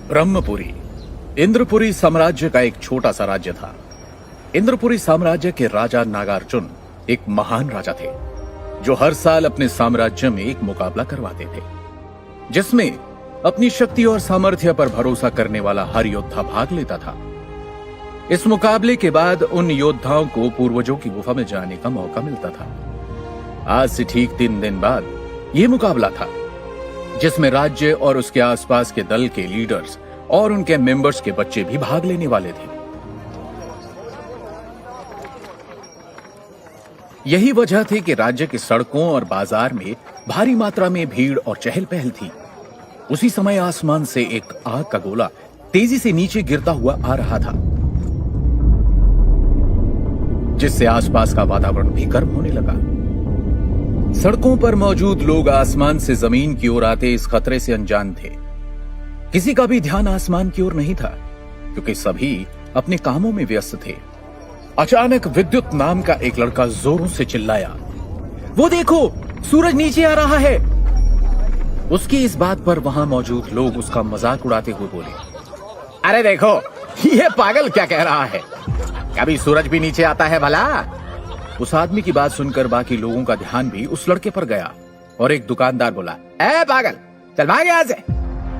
ब्रह्मपुरी इंद्रपुरी साम्राज्य का एक छोटा सा राज्य था। इंद्रपुरी साम्राज्य के राजा नागार्जुन एक महान राजा थे, जो हर साल अपने साम्राज्य में एक मुकाबला करवाते थे, जिसमें अपनी शक्ति और सामर्थ्य पर भरोसा करने वाला हर योद्धा भाग लेता था। इस मुकाबले के बाद उन योद्धाओं को पूर्वजों की गुफा में जाने का मौका मिलता था। आज से ठीक 3 दिन बाद यह मुकाबला था, जिसमें राज्य और उसके आसपास के दल के लीडर्स और उनके मेंबर्स के बच्चे भी भाग लेने वाले थे। यही वजह थी कि राज्य की सड़कों और बाजार में भारी मात्रा में भीड़ और चहल पहल थी। उसी समय आसमान से एक आग का गोला तेजी से नीचे गिरता हुआ आ रहा था, जिससे आसपास का वातावरण भी गर्म होने लगा। सड़कों पर मौजूद लोग आसमान से जमीन की ओर आते इस खतरे से अनजान थे। किसी का भी ध्यान आसमान की ओर नहीं था, क्योंकि सभी अपने कामों में व्यस्त थे। अचानक विद्युत नाम का एक लड़का जोरों से चिल्लाया, वो देखो, सूरज नीचे आ रहा है। उसकी इस बात पर वहां मौजूद लोग उसका मजाक उड़ाते हुए बोले, अरे देखो, ये पागल क्या कह रहा है, कभी सूरज भी नीचे आता है भला। उस आदमी की बात सुनकर बाकी लोगों का ध्यान भी उस लड़के पर गया और एक दुकानदार बोला, ए पागल, चल भाग यहाँ से,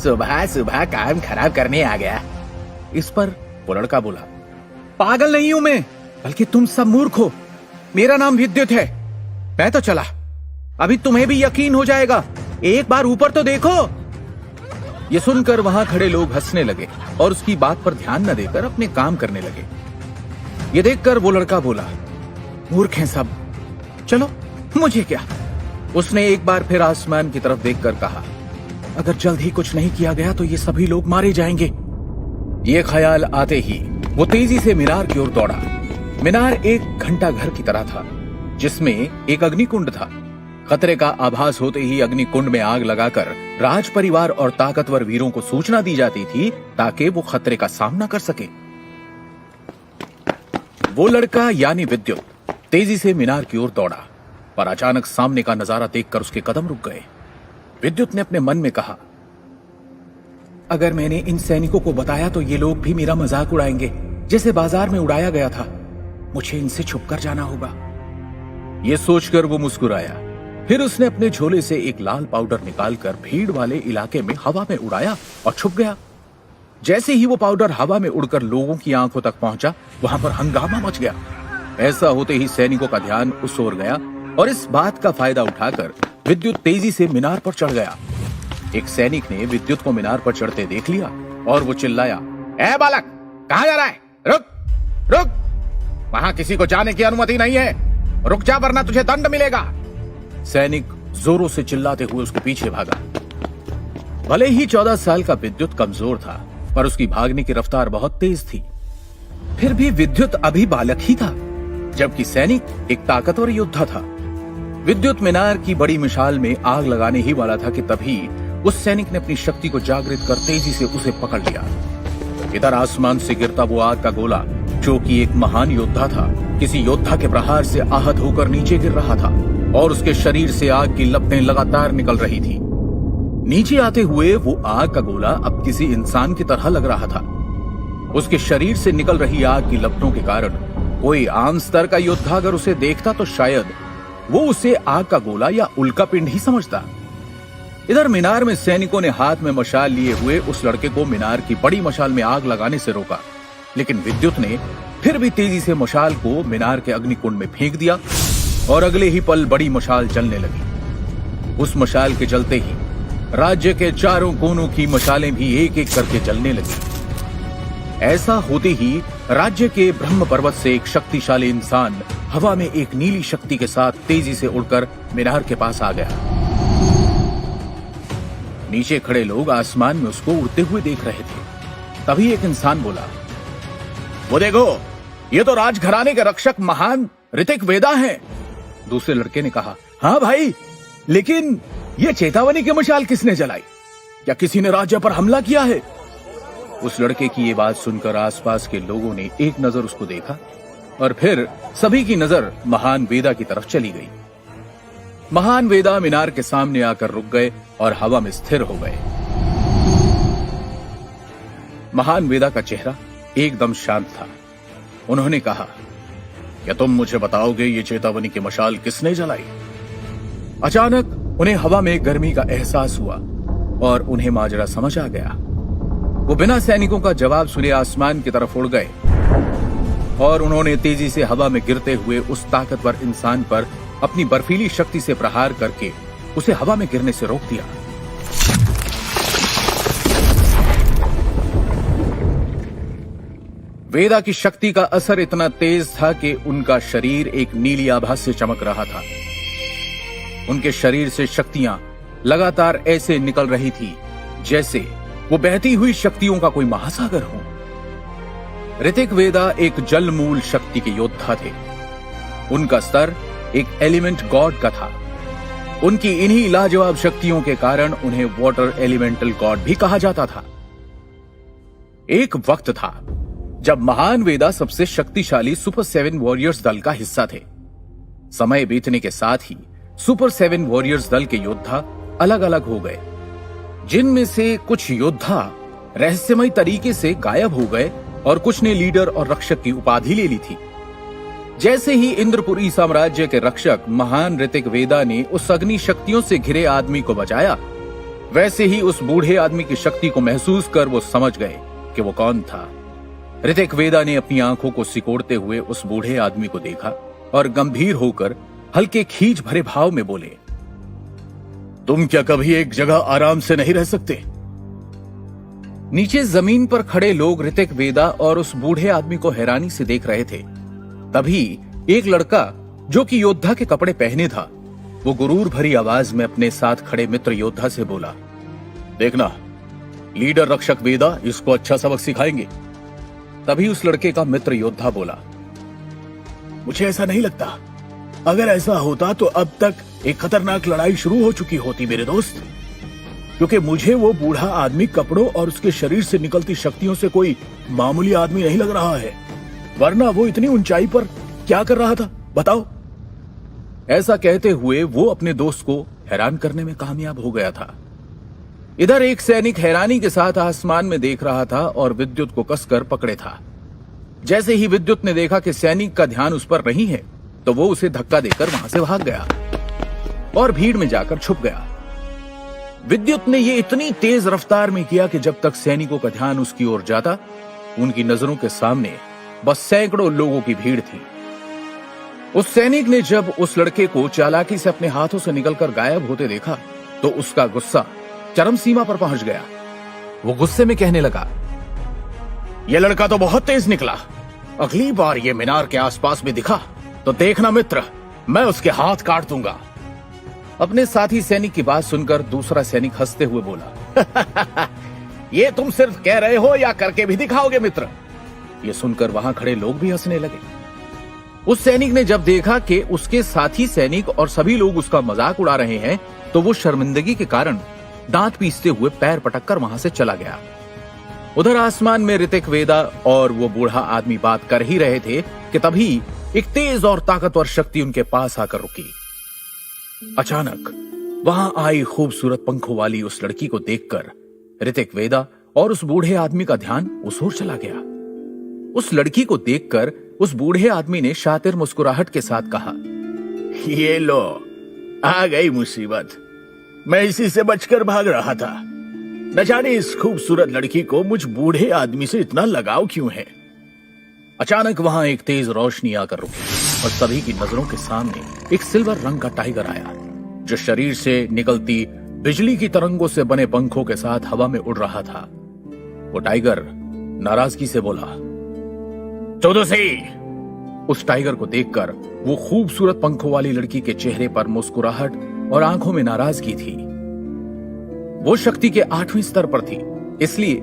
सुबह सुबह काम खराब करने आ गया। इस पर वो लड़का बोला, पागल नहीं हूं मैं, बल्कि तुम सब मूर्ख हो। मेरा नाम विद्युत है, मैं तो चला, अभी तुम्हें भी यकीन हो जाएगा, एक बार ऊपर तो देखो। ये सुनकर वहां खड़े लोग हंसने लगे और उसकी बात पर ध्यान न देकर अपने काम करने लगे। ये देखकर वो लड़का बोला, मूर्ख हैं सब, चलो मुझे क्या। उसने एक बार फिर आसमान की तरफ देखकर कहा, अगर जल्द ही कुछ नहीं किया गया तो ये सभी लोग मारे जाएंगे। ये ख्याल आते ही वो तेजी से मीनार की ओर दौड़ा। मीनार एक घंटा घर की तरह था, जिसमें एक अग्निकुंड था। खतरे का आभास होते ही अग्निकुंड में आग लगाकर राज परिवार और ताकतवर वीरों को सूचना दी जाती थी, ताकि वो खतरे का सामना कर सके। वो लड़का यानी विद्युत तेजी से मीनार की ओर दौड़ा, पर अचानक सामने का नजारा देखकर उसके कदम रुक गए। विद्युत ने अपने मन में कहा, अगर मैंने इन सैनिकों को बताया तो ये लोग भी मेरा मजाक उड़ाएंगे, जैसे बाजार में उड़ाया गया था। मुझे इनसे छुपकर जाना होगा। ये सोचकर वो मुस्कुराया। फिर उसने अपने झोले से एक लाल पाउडर निकालकर भीड़ वाले इलाके में हवा में उड़ाया और छुप गया। जैसे ही वो पाउडर हवा में उड़कर लोगों की आंखों तक पहुंचा, वहां पर हंगामा मच गया। ऐसा होते ही सैनिकों का ध्यान उस ओर गया और इस बात का फायदा उठाकर विद्युत तेजी से मीनार पर चढ़ गया। एक सैनिक ने विद्युत को मीनार पर चढ़ते देख लिया और वो चिल्लाया, ए बालक, कहां जा रहा है? रुक रुक, वहां किसी को जाने की अनुमति नहीं है, रुक जा वरना तुझे दंड मिलेगा। सैनिक जोरों से चिल्लाते हुए उसके पीछे भागा। भले ही 14 साल का विद्युत कमजोर था, पर उसकी भागने की रफ्तार बहुत तेज थी। फिर भी विद्युत अभी बालक ही था, जबकि सैनिक एक ताकतवर योद्धा था। विद्युत मीनार की बड़ी मिसाल में आग लगाने ही वाला था कि तभी उस सैनिक ने अपनी शक्ति को जागृत कर तेजी से उसे पकड़ लिया। इधर आसमान से गिरता वो आग का गोला, जो कि एक महान योद्धा था, किसी योद्धा के प्रहार से आहत होकर नीचे गिर रहा था और उसके शरीर से आग की लपटें लगातार निकल रही थी। नीचे आते हुए वो आग का गोला अब किसी इंसान की तरह लग रहा था। उसके शरीर से निकल रही आग की लपटों के कारण कोई आम स्तर का योद्धा अगर उसे देखता तो शायद वो उसे आग का गोला या उल्का पिंड ही समझता। इधर मीनार में सैनिकों ने हाथ में मशाल लिए हुए उस लड़के को मीनार की बड़ी मशाल में आग लगाने से रोका, लेकिन विद्युत ने फिर भी तेजी से मशाल को मीनार के अग्निकुंड में फेंक दिया और अगले ही पल बड़ी मशाल जलने लगी। उस मशाल के जलते ही राज्य के चारों कोनों की मशालें भी एक एक करके जलने लगी। ऐसा होते ही राज्य के ब्रह्म पर्वत से एक शक्तिशाली इंसान हवा में एक नीली शक्ति के साथ तेजी से उड़कर मीनार के पास आ गया। नीचे खड़े लोग आसमान में उसको उड़ते हुए देख रहे थे। तभी एक इंसान बोला, वो देखो, ये तो राजघराने के रक्षक महान ऋतिक वेदा हैं। दूसरे लड़के ने कहा, हाँ भाई, लेकिन ये चेतावनी की मशाल किसने जलाई? क्या किसी ने राज्य पर हमला किया है? उस लड़के की ये बात सुनकर आसपास के लोगों ने एक नजर उसको देखा और फिर सभी की नजर महान वेदा की तरफ चली गई। महान वेदा मीनार के सामने आकर रुक गए और हवा में स्थिर हो गए। महान वेदा का चेहरा एकदम शांत था। उन्होंने कहा, क्या तुम मुझे बताओगे ये चेतावनी की मशाल किसने जलाई? अचानक उन्हें हवा में गर्मी का एहसास हुआ और उन्हें माजरा समझ आ गया। वो बिना सैनिकों का जवाब सुने आसमान की तरफ उड़ गए और उन्होंने तेजी से हवा में गिरते हुए उस ताकतवर इंसान पर अपनी बर्फीली शक्ति से प्रहार करके उसे हवा में गिरने से रोक दिया। वेदा की शक्ति का असर इतना तेज था कि उनका शरीर एक नीली आभा से चमक रहा था। उनके शरीर से शक्तियां लगातार ऐसे निकल रही थी जैसे वो बहती हुई शक्तियों का कोई महासागर हो। ऋतिक वेदा एक जलमूल शक्ति के योद्धा थे। उनका स्तर एक एलिमेंट गॉड का था। उनकी इन्हीं लाजवाब शक्तियों के कारण उन्हें वाटर एलिमेंटल गॉड भी कहा जाता था। एक वक्त था जब महान वेदा सबसे शक्तिशाली सुपर 7 वॉरियर्स दल का हिस्सा थे। समय बीतने के साथ ही सुपर 7 वॉरियर्स दल के योद्धा अलग अलग हो गए, जिनमें से कुछ योद्धा रहस्यमय तरीके से गायब हो गए और कुछ ने लीडर और रक्षक की उपाधि ले ली थी। जैसे ही इंद्रपुरी साम्राज्य के रक्षक महान ऋतिक वेदा ने उस अग्नि शक्तियों से घिरे आदमी को बचाया, वैसे ही उस बूढ़े आदमी की शक्ति को महसूस कर वो समझ गए कि वो कौन था। ऋतिक वेदा ने अपनी आंखों को सिकोड़ते हुए उस बूढ़े आदमी को देखा और गंभीर होकर हल्के खींच भरे भाव में बोले, तुम क्या कभी एक जगह आराम से नहीं रह सकते? नीचे जमीन पर खड़े लोग ऋतिक वेदा और उस बूढ़े आदमी को हैरानी से देख रहे थे। तभी एक लड़का जो कि योद्धा के कपड़े पहने था, वो गुरूर भरी आवाज में अपने साथ खड़े मित्र योद्धा से बोला, देखना, लीडर रक्षक वेदा इसको अच्छा सबक सिखाएंगे। तभी उस लड़के का मित्र योद्धा बोला, मुझे ऐसा नहीं लगता। अगर ऐसा होता तो अब तक एक खतरनाक लड़ाई शुरू हो चुकी होती मेरे दोस्त, क्योंकि मुझे वो बूढ़ा आदमी कपड़ों और उसके शरीर से निकलती शक्तियों से कोई मामूली आदमी नहीं लग रहा है। वरना वो इतनी ऊंचाई पर क्या कर रहा था बताओ? ऐसा कहते हुए वो अपने दोस्त को हैरान करने में कामयाब हो गया था। इधर एक सैनिक हैरानी के साथ आसमान में देख रहा था और विद्युत को कसकर पकड़े था। जैसे ही विद्युत ने देखा कि सैनिक का ध्यान उस पर नहीं है, तो वो उसे धक्का देकर वहां से भाग गया और भीड़ में जाकर छुप गया। विद्युत ने ये इतनी तेज रफ्तार में किया कि जब तक सैनिकों का ध्यान उसकी ओर जाता, उनकी नजरों के सामने बस सैकड़ों लोगों की भीड़ थी। उस सैनिक ने जब उस लड़के को चालाकी से अपने हाथों से निकलकर गायब होते देखा, तो उसका गुस्सा चरम सीमा पर पहुंच गया। वो गुस्से में कहने लगा, यह लड़का तो बहुत तेज निकला। अगली बार ये मीनार के आसपास में दिखा तो देखना मित्र, मैं उसके हाथ काट दूंगा। अपने साथी सैनिक की बात सुनकर दूसरा सैनिक हंसते हुए बोला, ये तुम सिर्फ कह रहे हो या करके भी दिखाओगे मित्र? ये सुनकर वहां खड़े लोग भी हंसने लगे। उस सैनिक ने जब देखा कि उसके साथी सैनिक और सभी लोग उसका मजाक उड़ा रहे हैं, तो वो शर्मिंदगी के कारण दांत पीसते हुए पैर पटककर वहां से चला गया। उधर आसमान में ऋतिक वेदा और वो बूढ़ा आदमी बात कर ही रहे थे कि तभी एक तेज और ताकतवर शक्ति उनके पास आकर रुकी। अचानक वहां आई खूबसूरत पंखों वाली उस लड़की को देखकर ऋतिक वेदा और उस बूढ़े आदमी का ध्यान उस ओर चला गया। उस लड़की को देखकर उस बूढ़े आदमी ने शातिर मुस्कुराहट के साथ कहा, ये लो, आ गई मुसीबत। मैं इसी से बचकर भाग रहा था। न जाने इस खूबसूरत लड़की को मुझ बूढ़े आदमी से इतना लगाव क्यों है। अचानक वहां एक तेज रोशनी आकर रुकी और सभी की नजरों के सामने एक सिल्वर रंग का टाइगर आया, जो शरीर से निकलती बिजली की तरंगों से बने पंखों के साथ हवा में उड़ रहा था। वो टाइगर नाराजगी से बोला, चौदसी। उस टाइगर को देखकर वो खूबसूरत पंखों वाली लड़की के चेहरे पर मुस्कुराहट और आंखों में नाराजगी थी। वो शक्ति के 8वें स्तर पर थी, इसलिए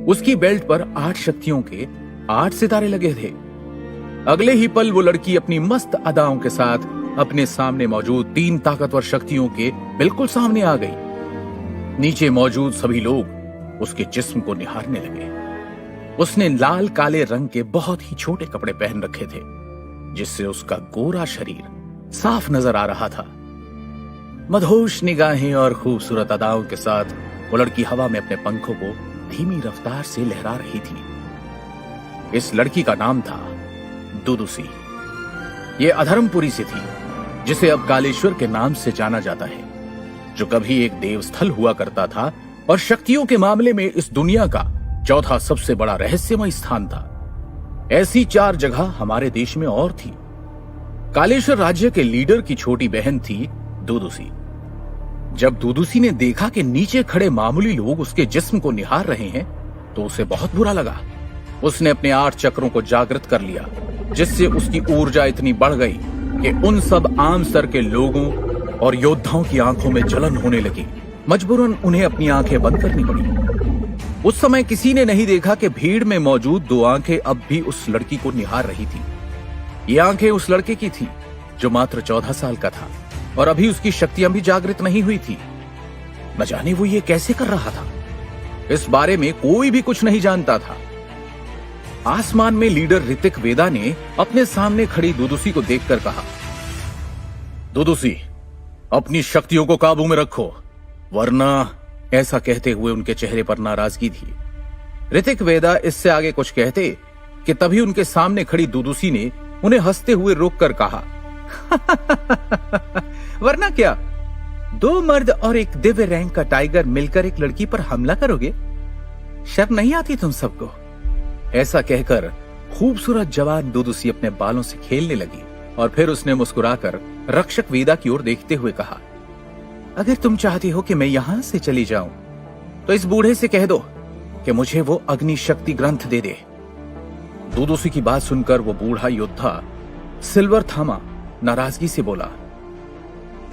उसकी बेल्ट पर 8 शक्तियों के 8 सितारे लगे थे। अगले ही पल वो लड़की अपनी मस्त अदाओं के साथ अपने सामने मौजूद 3 ताकतवर शक्तियों के बिल्कुल सामने आ गई। नीचे मौजूद सभी लोग उसके जिस्म को निहारने लगे। उसने लाल काले रंग के बहुत ही छोटे कपड़े पहन रखे थे, जिससे उसका गोरा शरीर साफ नजर आ रहा था। मदहोश निगाहें और खूबसूरत अदाओं के साथ वो लड़की हवा में अपने पंखों को धीमी रफ्तार से लहरा रही थी। इस लड़की का नाम था दुदुसी। ये अधर्मपुरी से थी, जिसे अब कालेश्वर के नाम से जाना जाता है, जो कभी एक देवस्थल हुआ करता था और शक्तियों के मामले में इस दुनिया का चौथा सबसे बड़ा रहस्यमय स्थान था। ऐसी 4 जगह हमारे देश में और थी। कालेश्वर राज्य के लीडर की छोटी बहन थी दुदुसी। जब दुदुसी ने देखा कि नीचे खड़े मामूली लोग उसके जिस्म को निहार रहे हैं, तो उसे बहुत बुरा लगा। उसने अपने 8 चक्रों को जागृत कर लिया, जिससे उसकी ऊर्जा इतनी बढ़ गई कि उन सब आम स्तर के लोगों और योद्धाओं की आंखों में जलन होने लगी। मजबूरन उन्हें अपनी आंखें बंद करनी पड़ी। उस समय किसी ने नहीं देखा कि भीड़ में मौजूद 2 आंखें अब भी उस लड़की को निहार रही थी। ये आंखें उस लड़के की थी जो मात्र 14 साल का था और अभी उसकी शक्तियां भी जागृत नहीं हुई थी। न जाने वो ये कैसे कर रहा था। इस बारे में कोई भी कुछ नहीं जानता था। आसमान में लीडर ऋतिक वेदा ने अपने सामने खड़ी दुदुसी को देखकर कहा, दुदुसी, अपनी शक्तियों को काबू में रखो, वरना। ऐसा कहते हुए उनके चेहरे पर नाराजगी थी। ऋतिक वेदा इससे आगे कुछ कहते कि तभी उनके सामने खड़ी दुदुसी ने उन्हें हंसते हुए रोककर कहा, वरना क्या, 2 मर्द और एक दिव्य रैंक का टाइगर मिलकर एक लड़की पर हमला करोगे? शर्म नहीं आती तुम सबको? ऐसा कहकर खूबसूरत जवान दुदुसी अपने बालों से खेलने लगी और फिर उसने मुस्कुराकर रक्षक वेदा की ओर देखते हुए कहा, अगर तुम चाहती हो कि मैं यहां से चली जाऊं, तो इस बूढ़े से कह दो कि मुझे वो अग्नि शक्ति ग्रंथ दे दे। दुदुसी की बात सुनकर वो बूढ़ा योद्धा सिल्वर थामा नाराजगी से बोला,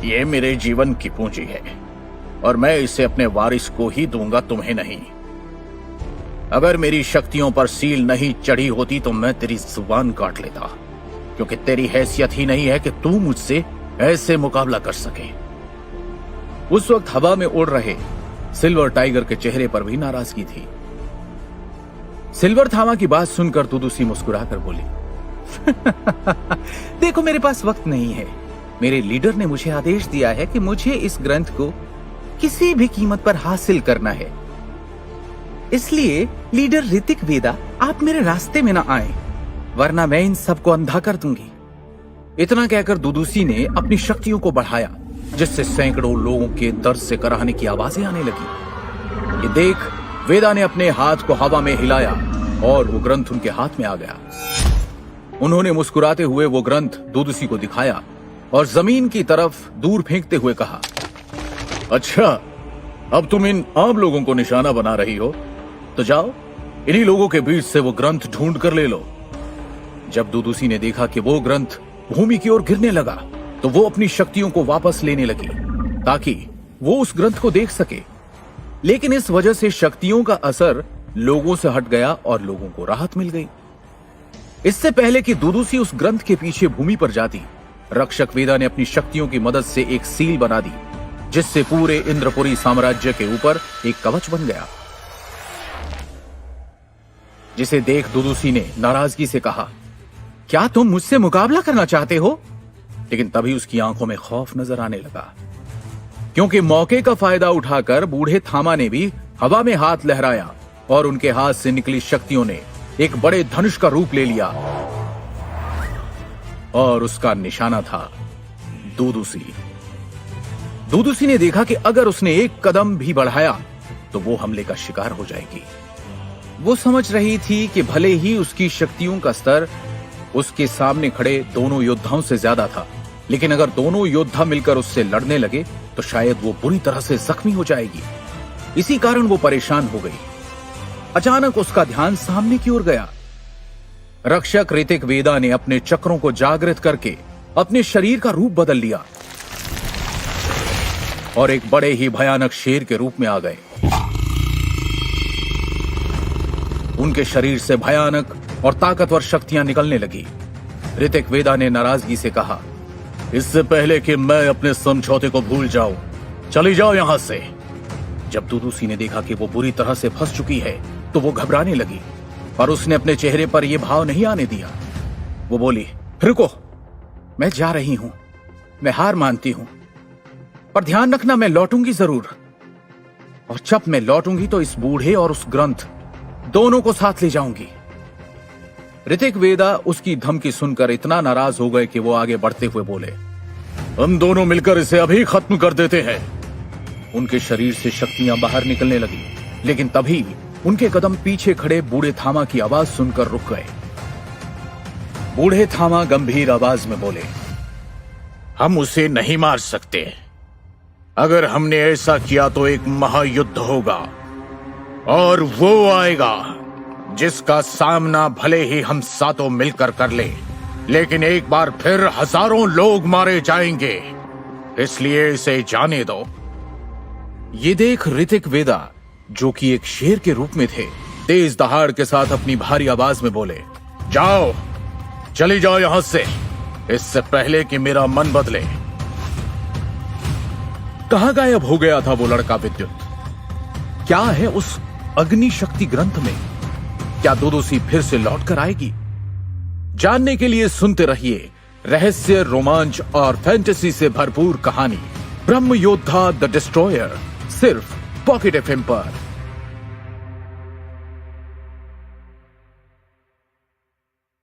ये मेरे जीवन की पूंजी है और मैं इसे अपने वारिस को ही दूंगा, तुम्हें नहीं। अगर मेरी शक्तियों पर सील नहीं चढ़ी होती तो मैं तेरी जुबान काट लेता, क्योंकि तेरी हैसियत ही नहीं है कि तू मुझसे ऐसे मुकाबला कर सके। उस वक्त हवा में उड़ रहे सिल्वर टाइगर के चेहरे पर भी नाराजगी थी। सिल्वर थामा की बात सुनकर दुदुसी मुस्कुराकर बोली, देखो, मेरे पास वक्त नहीं है। मेरे लीडर ने मुझे आदेश दिया है कि मुझे इस ग्रंथ को किसी भी कीमत पर हासिल करना है। इसलिए लीडर ऋतिक वेदा, आप मेरे रास्ते में ना आए, वरना मैं इन सबको अंधा कर दूंगी। इतना कहकर दुदुसी ने अपनी शक्तियों को बढ़ाया, जिससे सैकड़ों लोगों के दर्द से कराहने की आवाजें आने लगी। ये देख वेदा ने अपने हाथ को हवा में हिलाया और वो ग्रंथ उनके हाथ में आ गया। उन्होंने मुस्कुराते हुए वो ग्रंथ दुदुसी को दिखाया और जमीन की तरफ दूर फेंकते हुए कहा, अच्छा, अब तुम इन आम लोगों को निशाना बना रही हो, तो जाओ इन्हीं लोगों के बीच से वो ग्रंथ ढूंढ कर ले लो। जब दुदुसी ने देखा कि वो ग्रंथ भूमि की ओर गिरने लगा, तो वो अपनी शक्तियों को वापस लेने लगी ताकि वो उस ग्रंथ को देख सके। लेकिन इस वजह से शक्तियों का असर लोगों से हट गया और लोगों को राहत मिल गई। इससे पहले कि दुदुसी उस ग्रंथ के पीछे भूमि पर जाती, रक्षक वेदा ने अपनी शक्तियों की मदद से एक सील बना दी, जिससे पूरे इंद्रपुरी साम्राज्य के ऊपर एक कवच बन गया। जिसे देख दुदुसी ने नाराजगी से कहा, क्या तुम मुझसे मुकाबला करना चाहते हो? लेकिन तभी उसकी आंखों में खौफ नजर आने लगा, क्योंकि मौके का फायदा उठाकर बूढ़े थामा ने भी हवा में हाथ लहराया और उनके हाथ से निकली शक्तियों ने एक बड़े धनुष का रूप ले लिया और उसका निशाना था दुदुसी। दुदुसी ने देखा कि अगर उसने एक कदम भी बढ़ाया तो वो हमले का शिकार हो जाएगी। वो समझ रही थी कि भले ही उसकी शक्तियों का स्तर उसके सामने खड़े दोनों योद्धाओं से ज्यादा था, लेकिन अगर दोनों योद्धा मिलकर उससे लड़ने लगे तो शायद वो बुरी तरह से जख्मी हो जाएगी। इसी कारण वो परेशान हो गई। अचानक उसका ध्यान सामने की ओर गया। रक्षक ऋतिक वेदा ने अपने चक्रों को जागृत करके अपने शरीर का रूप बदल लिया और एक बड़े ही भयानक शेर के रूप में आ गए। उनके शरीर से भयानक और ताकतवर शक्तियां निकलने लगी। ऋतिक वेदा ने नाराजगी से कहा, इससे पहले कि मैं अपने समझौते को भूल जाऊं, चली जाओ यहां से। जब दुदुसी ने देखा कि वो बुरी तरह से फंस चुकी है तो वो घबराने लगी, पर उसने अपने चेहरे पर यह भाव नहीं आने दिया। वो बोली, रुको, मैं जा रही हूं, मैं हार मानती हूं, पर ध्यान रखना मैं लौटूंगी जरूर। और जब मैं लौटूंगी तो इस बूढ़े और उस ग्रंथ दोनों को साथ ले जाऊंगी। ऋतिक वेदा उसकी धमकी सुनकर इतना नाराज हो गए कि वो आगे बढ़ते हुए बोले, हम दोनों मिलकर इसे अभी खत्म कर देते हैं। उनके शरीर से शक्तियां बाहर निकलने लगी, लेकिन तभी उनके कदम पीछे खड़े बूढ़े थामा की आवाज सुनकर रुक गए। बूढ़े थामा गंभीर आवाज में बोले, हम उसे नहीं मार सकते। अगर हमने ऐसा किया तो एक महायुद्ध होगा और वो आएगा जिसका सामना भले ही हम सातों मिलकर कर ले, लेकिन एक बार फिर हजारों लोग मारे जाएंगे, इसलिए इसे जाने दो। ये देख ऋतिक वेदा, जो कि एक शेर के रूप में थे, तेज दहाड़ के साथ अपनी भारी आवाज में बोले, जाओ, चली जाओ यहां से, इससे पहले कि मेरा मन बदले। कहां गायब हो गया था वो लड़का विद्युत? क्या है उस अग्नि शक्ति ग्रंथ में? क्या दुदुसी फिर से लौट कर आएगी? जानने के लिए सुनते रहिए रहस्य, रोमांच और फैंटेसी से भरपूर कहानी ब्रह्म योद्धा द डिस्ट्रॉयर, सिर्फ पॉकेट एफएम पर।